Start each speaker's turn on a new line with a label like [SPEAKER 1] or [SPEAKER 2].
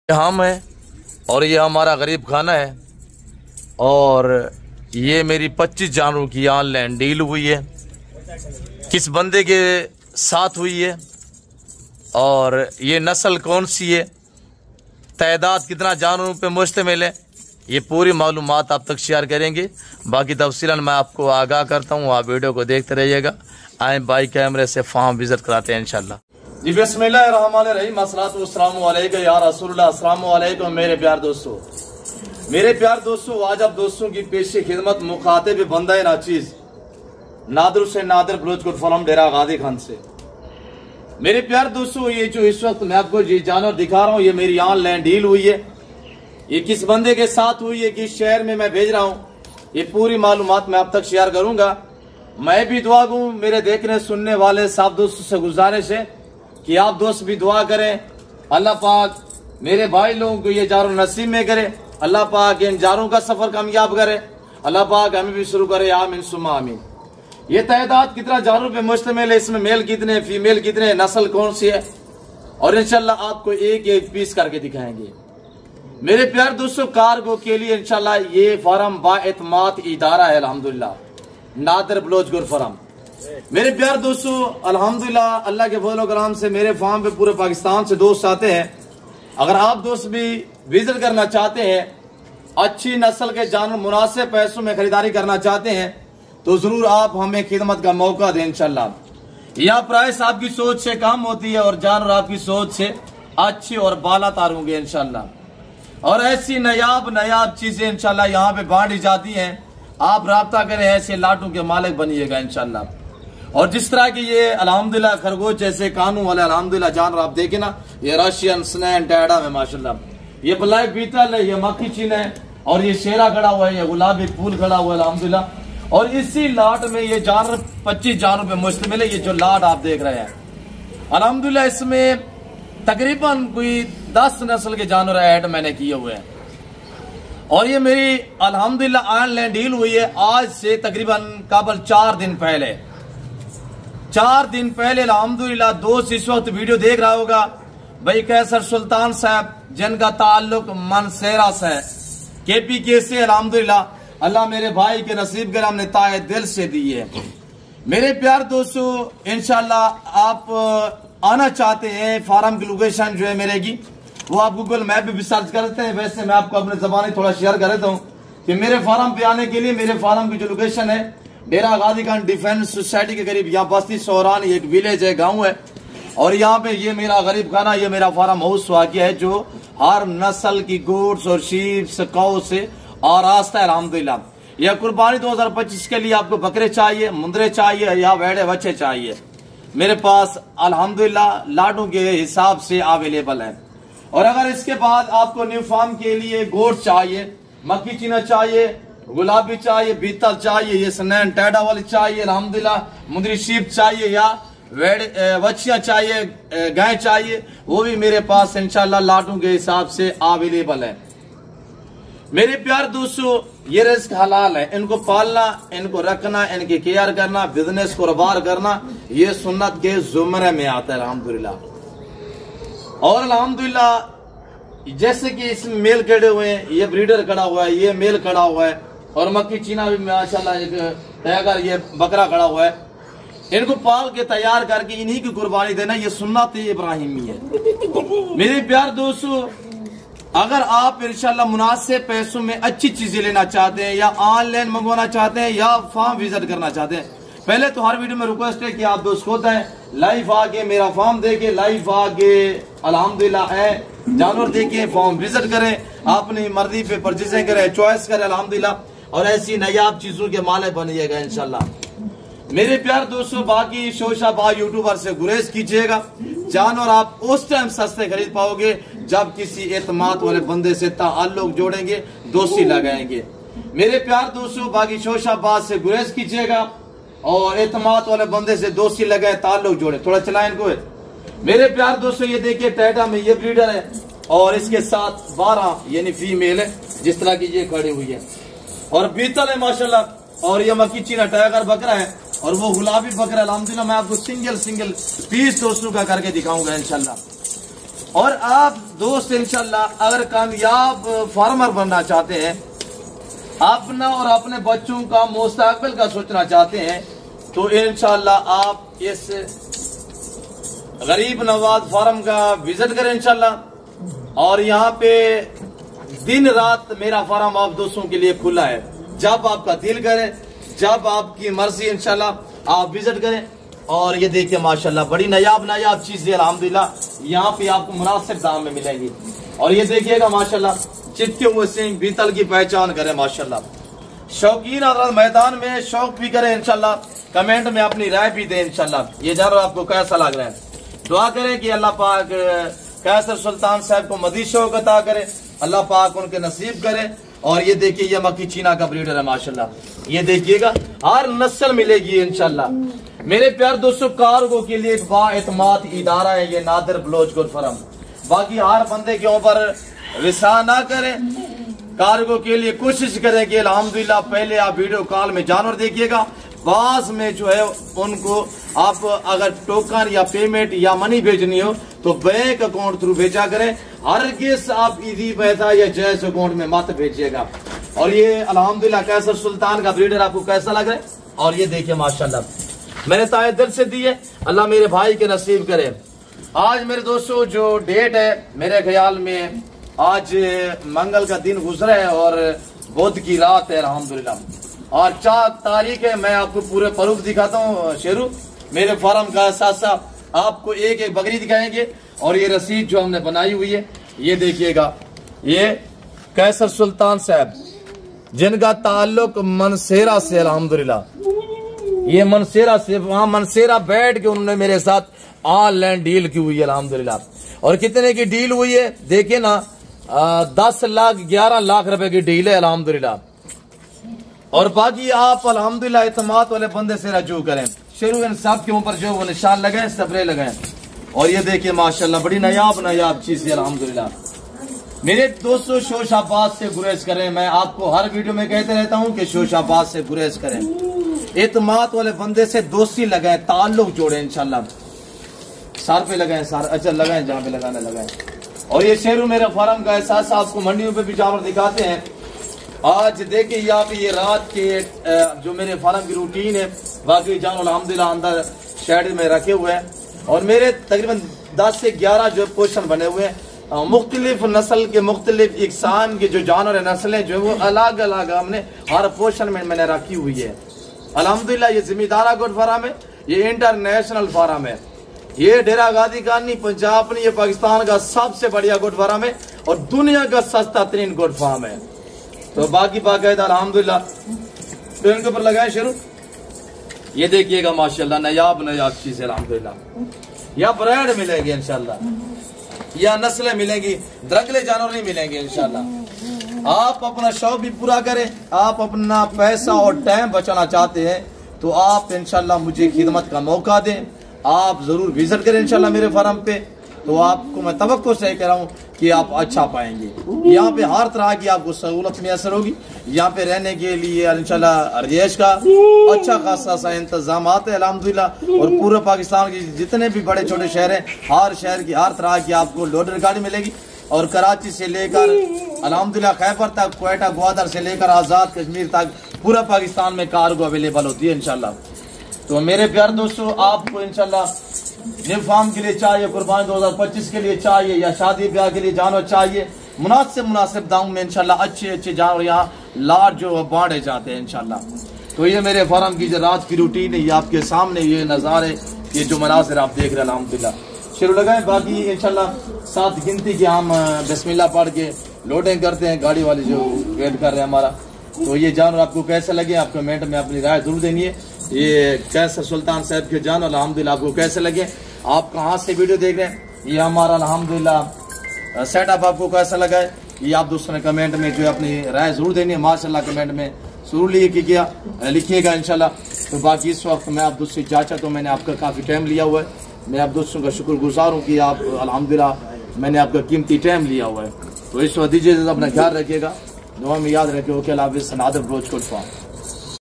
[SPEAKER 1] हम है और ये हमारा गरीब खाना है और ये मेरी 25 जानवरों की ऑनलाइन डील हुई है। किस बंदे के साथ हुई है और ये नस्ल कौन सी है, तादाद कितना जानवरों पे मुश्तमिल है, ये पूरी मालूमात आप तक शेयर करेंगे। बाकी तफसीलन मैं आपको आगाह करता हूँ, आप वीडियो को देखते रहिएगा। आए बाई कैमरे से फार्म विजिट कराते हैं इंशाल्लाह। जी बिस्मिल्लाहिर्रहमानिर्रहीम, अस्सलातु वस्सलामु अलैका या रसूलल्लाह। अस्सलामु अलैकुम मेरे प्यार दोस्तों, आज आप दोस्तों की पेशी खिदमत मुखातिब बंदा नाचीज नादर से नादर बलोचपुर फॉरम डेरा गादी खान से। मेरे प्यार दोस्तों, ये जो इस वक्त मैं आपको ये जानवर दिखा रहा हूँ, ये मेरी ऑनलाइन डील हुई है। ये किस बंदे के साथ हुई है, किस शहर में मैं भेज रहा हूँ, ये पूरी मालूमात मैं आप तक शेयर करूंगा। मैं भी दुआ दूं, मेरे देखने सुनने वाले सब दोस्तों से गुजारिश है कि आप दोस्त भी दुआ करें। अल्लाह पाक मेरे भाई लोगों को ये जारो नसीब में करे, अल्लाह पाक इन जारों का सफर कामयाब करे, अल्लाह पाक हमें भी शुरू करे, आमीन सुम्मा आमीन। ये तादाद कितना जानवरों पे मुश्तमिल है, इसमें मेल कितने फीमेल कितने, नस्ल कौन सी है, और इंशाल्लाह आपको एक एक पीस करके दिखाएंगे। मेरे प्यार दोस्तों, कार्गो के लिए इंशाल्लाह ये फार्म बाएतमाद इदारा है अल्हम्दुलिल्लाह, नादर बलोचपुर फार्म। मेरे प्यार दोस्तों, अल्हम्दुलिल्लाह अल्लाह के फजल करम से मेरे फार्म पे पूरे पाकिस्तान से दोस्त आते हैं। अगर आप दोस्त भी विजिट करना चाहते हैं, अच्छी नस्ल के जानवर मुनासिब पैसों में खरीदारी करना चाहते हैं, तो जरूर आप हमें खिदमत का मौका दें इंशाल्लाह। यह प्राइस आपकी सोच से कम होती है और जानवर आपकी सोच से अच्छी और बालातर होंगे इंशाल्लाह। और ऐसी नायाब चीजें इंशाल्लाह यहाँ पे बांटी जाती हैं। आप राब्ता करें, ऐसे लाटों के मालिक बनिएगा इंशाल्लाह। और जिस तरह की ये अल्हम्दुलिल्लाह खरगोश जैसे कानून वाले अल्हम्दुलिल्लाह जानवर आप देखे ना, ये रशियन स्नैन टैडा है माशाल्लाह, ये ब्लैक बीटल है, ये मक्खी चीन है, और ये शेरा खड़ा हुआ है, ये गुलाबी फूल खड़ा हुआ है अल्हम्दुलिल्लाह। और इसी लाट में ये जानवर 25 जानवरों पे मुश्तमिल है। ये जो लाट आप देख रहे हैं अल्हम्दुलिल्लाह, इसमें तकरीबन कोई 10 नस्ल के जानवर ऐड मैंने किए हुए हैं। और ये मेरी अल्हम्दुलिल्लाह ऑनलाइन डील हुई है आज से तकरीबन कबल 4 दिन पहले अल्हम्दुलिल्लाह। दोस्त इस वक्त वीडियो देख रहा होगा, भाई कैसर सुल्तान साहब जिनका ताल्लुक मनसेरा से है, KPK से अल्हम्दुलिल्लाह, अल्लाह मेरे भाई के नसीब के हमने ताए दिल से दी है। मेरे प्यार दोस्तों, इंशाल्लाह आप आना चाहते हैं, फार्म की लोकेशन जो है मेरे की, वो आप गूगल मैप भी सर्च करते हैं। वैसे मैं आपको अपने जबानी थोड़ा शेयर कर देता हूँ कि मेरे फार्म पे आने के लिए मेरे फार्म की जो लोकेशन है, डेरा गादी खान डिफेंस सोसाइटी के करीब, यहाँ बस्ती सौरान एक विलेज है, गाँव है। और यहाँ पे ये मेरा गरीब खाना, ये मेरा फार्म हाउस वाक़िया है, जो हर नस्ल की गोट्स और शीप्स कौ से आरास्ता है अल्हम्दुलिल्लाह। यह कुर्बानी 2025 के लिए आपको बकरे चाहिए, मुंदरे चाहिए या वेड़े बच्चे चाहिए, मेरे पास अल्हम्दुलिल्लाह लाडों के हिसाब से अवेलेबल है। और अगर इसके बाद आपको न्यू फार्म के लिए गोट चाहिए, मक्खी चीना चाहिए, गुलाबी चाहिए, बीतल चाहिए, ये स्नैन टैडा वाली चाहिए अल्हम्दुलिल्लाह, मुंदरी शीप चाहिए या बच्चियां चाहिए, गाय चाहिए, वो भी मेरे पास इंशाल्लाह लाटों के हिसाब से अवेलेबल है। मेरे प्यार दोस्तों, ये रिस्क हलाल है, इनको पालना, इनको रखना, इनकी केयर करना, बिजनेस कारोबार करना, ये सुन्नत के जुमरे में आता है अल्हम्दुलिल्लाह। और अल्हम्दुलिल्लाह जैसे कि इसमें मेल खड़े हुए हैं, ये ब्रीडर खड़ा हुआ है, ये मेल खड़ा हुआ है, और मक्खी चीना भी माशाल्लाह एक टाइगर, ये बकरा खड़ा हुआ है। इनको पाल के तैयार करके इन्हीं की कुर्बानी देना, ये सुन्नत इब्राहिमी है। मेरे प्यार दोस्तों, अगर आप इंशाल्लाह मुनासिब पैसों में अच्छी चीजें लेना चाहते हैं, या ऑनलाइन मंगवाना चाहते हैं, या फार्म विजिट करना चाहते हैं, पहले तो हर वीडियो में रिक्वेस्ट है कि आप दोस्त होता है लाइव आके मेरा फार्म देखे, लाइव आके अल्हम्दुलिल्लाह जानवर देखे, फार्म विजिट करें, अपनी मर्जी पे परचेजिंग करें, चॉइस करें अल्हम्दुलिल्लाह, और ऐसी नायाब चीजों के मालिक बनिएगा इंशाल्लाह। मेरे प्यार दोस्तों, बाकी शोशाबा यूट्यूबर से गुरेज कीजिएगा। जानवर आप उस टाइम सस्ते खरीद पाओगे जब किसी एतमाद वाले बंदे से ताल्लुक जोड़ेंगे, दोस्ती लगाएंगे। मेरे प्यार दोस्तों, बाकी शोशाबा से गुरेज कीजिएगा और एतमाद वाले बंदे से दोस्ती लगाए, ताल्लुक जोड़े। थोड़ा चलाएं इनको। मेरे प्यार दोस्तों, ये देखिए टैटा में ये ब्रीडर है, और इसके साथ 12 यानी फीमेल है, जिस तरह की ये खड़ी हुई है, और बीतल है माशाल्लाह। और ये मक्खी चीना टाइगर बकरा है, और वो गुलाबी बकरा अल्हम्दुलिल्लाह। मैं आपको सिंगल पीस दोस्तों का करके दिखाऊंगा इंशाल्लाह। और आप दोस्त इंशाल्लाह अगर कामयाब फार्मर बनना चाहते हैं, अपना और अपने बच्चों का मुस्तकबिल का सोचना चाहते हैं, तो इंशाल्लाह आप इस गरीब नवाज फार्म का विजिट करें इंशाल्लाह। और यहाँ पे दिन रात मेरा फार्म आप दोस्तों के लिए खुला है। जब आपका दिल करे, जब आपकी मर्जी इंशाल्लाह आप विजिट करें। और ये देखिए माशाल्लाह बड़ी नायाब चीजें अल्हम्दुलिल्लाह यहाँ पे आपको मुनासिब दाम में मिलेंगी। और ये देखिएगा माशाल्लाह चिपके हुए सिंह बीतल की पहचान करें माशाल्लाह। शौकीन हज़रात मैदान में शौक भी करें इंशाल्लाह, कमेंट में अपनी राय भी दें इंशाल्लाह। ये जानवर आपको कैसा लग रहा है, दुआ करें कि अल्लाह पाक कैसर सुल्तान साहब को मज़ीद शौक अता करे, अल्लाह पाक उनके नसीब करे। और ये देखिए ये मक्की चीना का ब्रीडर है माशाल्लाह। ये देखिएगा हर नस्ल मिलेगी इंशाल्लाह। मेरे प्यार दोस्तों, कार्गो के लिए एक बाएतमाद इदारा है ये नादिर बलोच गोट फार्म। बाकी हर बंदे के ऊपर विसा ना करें, कार्गो के लिए कोशिश करें कि अल्हम्दुलिल्लाह पहले आप वीडियो कॉल में जानवर देखिएगा, बाद में जो है उनको आप अगर टोकन या पेमेंट या मनी भेजनी हो तो बैंक अकाउंट थ्रू भेजा करें। हरगिज़ आप इजी पैसा या जैस अकाउंट में मत भेजिएगा। और ये अल्हम्दुलिल्लाह कैसर सुल्तान का ब्रीडर आपको कैसा लग रहा है। और ये देखिए माशाल्लाह मैंने ताए दिल से दी है, अल्लाह मेरे भाई के नसीब करे। आज मेरे दोस्तों जो डेट है, मेरे ख्याल में आज मंगल का दिन गुजरा है और बुध की रात है अल्हम्दुलिल्लाह। और 4 तारीख है। मैं आपको पूरे प्रूफ दिखाता हूँ शेरू मेरे फार्म का। साथ साथ आपको एक एक बकरी दिखाएंगे। और ये रसीद जो हमने बनाई हुई है ये देखिएगा, ये कैसर सुल्तान साहब जिनका ताल्लुक मनसेरा से अल्हम्दुलिल्लाह। ये मनसेरा से, वहां मनसेरा बैठ के उन्होंने मेरे साथ ऑनलाइन डील की हुई है अल्हम्दुलिल्लाह। और कितने की डील हुई है देखिए ना, 10 लाख 11 लाख रुपए की डील है अल्हम्दुलिल्लाह। और बाकी आप अल्हम्दुलिल्लाह इत्मीनान वाले बंदे से रजू करें। शेरू इन सब के ऊपर जो वो निशान लगाए, स्प्रे लगाए। और ये देखिए माशाल्लाह बड़ी नायाब चीज है अल्हम्दुलिल्लाह। मेरे दोस्तों शोशाबाज से गुरेज करें। मैं आपको हर वीडियो में कहते रहता हूँ कि शोशाबाज से गुरेज करें, इत्मीनान वाले बंदे से दोस्ती लगाए, ताल्लुक जोड़े इंशाल्लाह। सार पे लगाए, सार अच्छा लगाए जहाँ पे लगाना लगाए। और ये शेरू मेरे फार्म का एहसास आपको मंडियों पे भी जानवर दिखाते हैं। आज देखिए यहाँ पे ये रात के जो मेरे फार्म की रूटीन है, बाकी जानवर अल्हम्दुलिल्लाह अंदर शेड में रखे हुए हैं। और मेरे तकरीबन 10 से 11 जो पोर्शन बने हुए हैं, मुख्तलिफ नस्ल के मुख्तलिफ इकसान के जो जानवर नस्लें जो वो अलग अलग हमने हर पोर्शन में मैंने रखी हुई है अल्हम्दुलिल्लाह। ये जिम्मेदारा गोट फार्म है, ये इंटरनेशनल फार्म है। ये डेरा गाजी खान नहीं, पंजाब नहीं, ये पाकिस्तान का सबसे बढ़िया गोट फार्म है और दुनिया का सस्ता तरीन गोट फार्म है। तो बाकी बाकायदा अल्हम्दुलिल्लाह तो इनके ऊपर लगाए शुरू। ये देखिएगा माशाल्लाह नायाब चीज है अल्हम्दुलिल्लाह। या ब्रांड मिलेगी इंशाल्लाह, या नस्लें मिलेंगी, दरगले जानवर नहीं मिलेंगे इंशाल्लाह। आप अपना शौक भी पूरा करें, आप अपना पैसा और टाइम बचाना चाहते हैं तो आप इंशाल्लाह मुझे खिदमत का मौका दें, आप जरूर विजिट करें इंशाल्लाह मेरे फार्म पे। तो आपको मैं तवक्को से कह रहा हूँ कि आप अच्छा पाएंगे। यहाँ पे हर तरह की आपको सहूलत मैसर होगी। यहाँ पे रहने के लिए इंशाल्लाह रिहाइश का अच्छा खासा सा इंतजाम है अल्हम्दुलिल्लाह। और पूरे पाकिस्तान के जितने भी बड़े छोटे शहर हैं, हर शहर की हर तरह की आपको लोडर गाड़ी मिलेगी। और कराची से लेकर अल्हम्दुलिल्लाह खैबर तक, क्वेटा ग्वादर से लेकर आज़ाद कश्मीर तक पूरा पाकिस्तान में कार्गो अवेलेबल होती है इंशाल्लाह। तो मेरे प्यार दोस्तों, आपको इंशाल्लाह न्यू फार्म के लिए चाहिए, कुर्बानी 2025 के लिए चाहिए, या शादी ब्याह के लिए जानवर चाहिए, मुनासिब दाम में इंशाल्लाह अच्छे जानवर यहाँ लाट जो बांटे जाते हैं इंशाल्लाह। तो ये मेरे फार्म की जो रात की रूटीन है, ये आपके सामने ये नज़ारे, ये जो मनाजिर आप देख रहे हैं अल्हम्दुलिल्लाह। शुरू लगाए, बाकी इंशाल्लाह 7 गिनती के हम बिस्मिल्लाह पढ़ के लोडिंग करते हैं, गाड़ी वाले जो वेट कर रहे हैं हमारा। तो ये जानवर आपको कैसे लगे, आप कमेंट में अपनी राय जरूर देनी है। ये कैसर सुल्तान साहब के जानवर अल्हम्दुलिल्लाह आपको कैसे लगे, आप कहाँ से वीडियो देख रहे हैं, ये हमारा अल्हम्दुलिल्लाह सेटअप आपको कैसा लगा है, ये आप दोस्तों ने कमेंट में जो अपनी राय जरूर देनी है माशाल्लाह। कमेंट में जरूर लिखिएगा इंशाल्लाह। तो बाकी इस वक्त मैं आप दोस्तों चाचा, तो मैंने आपका काफ़ी टाइम लिया हुआ है, मैं आप दोस्तों का शुक्रगुजार हूँ कि आप अल्हम्दुलिल्लाह मैंने आपका कीमती टाइम लिया हुआ है। तो इस वक्त दीजिए, अपना ख्याल रखिएगा, दुआ में याद रखिए। ओके, अल्लाह हाफ़िज़। Nadir Baloch goat farm.